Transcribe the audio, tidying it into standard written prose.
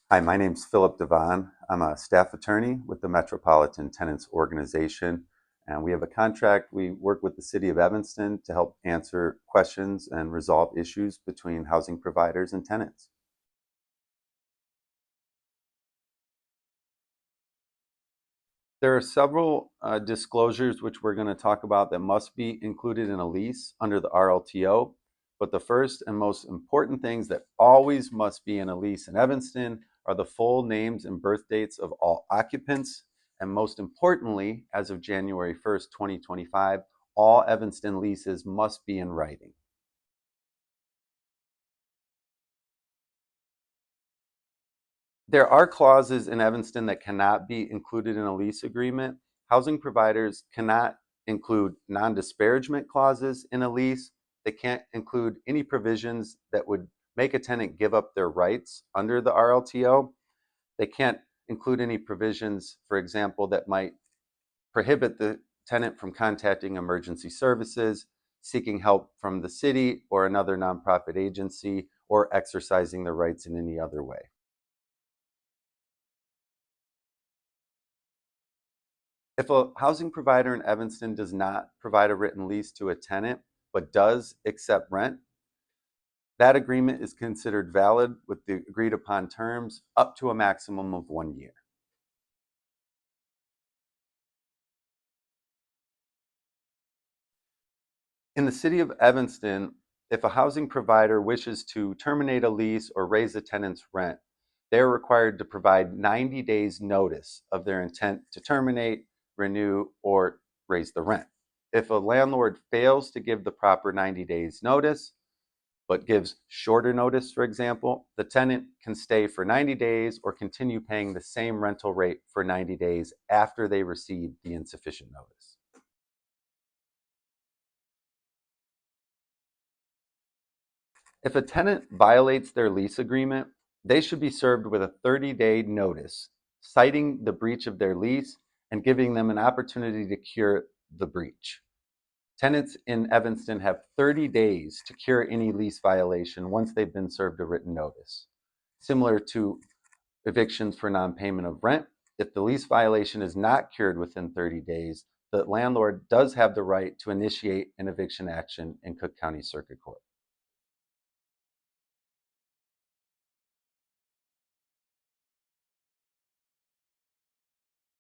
Hi, my name's Philip Devon. I'm a staff attorney with the Metropolitan Tenants Organization, and we have a contract. We work with the city of Evanston to help answer questions and resolve issues between housing providers and tenants. There are several disclosures which we're going to talk about that must be included in a lease under the RLTO. But the first and most important things that always must be in a lease in Evanston are the full names and birth dates of all occupants. And most importantly, as of January 1st, 2025, all Evanston leases must be in writing. There are clauses in Evanston that cannot be included in a lease agreement. Housing providers cannot include non-disparagement clauses in a lease. They can't include any provisions that would make a tenant give up their rights under the RLTO. They can't include any provisions, for example, that might prohibit the tenant from contacting emergency services, seeking help from the city or another nonprofit agency, or exercising their rights in any other way. If a housing provider in Evanston does not provide a written lease to a tenant, but does accept rent, that agreement is considered valid with the agreed upon terms up to a maximum of 1 year. In the city of Evanston, if a housing provider wishes to terminate a lease or raise a tenant's rent, they are required to provide 90 days notice of their intent to terminate, renew, or raise the rent. If a landlord fails to give the proper 90 days notice, but gives shorter notice, for example, the tenant can stay for 90 days or continue paying the same rental rate for 90 days after they receive the insufficient notice. If a tenant violates their lease agreement, they should be served with a 30-day notice citing the breach of their lease and giving them an opportunity to cure the breach. Tenants in Evanston have 30 days to cure any lease violation once they've been served a written notice. Similar to evictions for non-payment of rent, if the lease violation is not cured within 30 days, the landlord does have the right to initiate an eviction action in Cook County Circuit Court.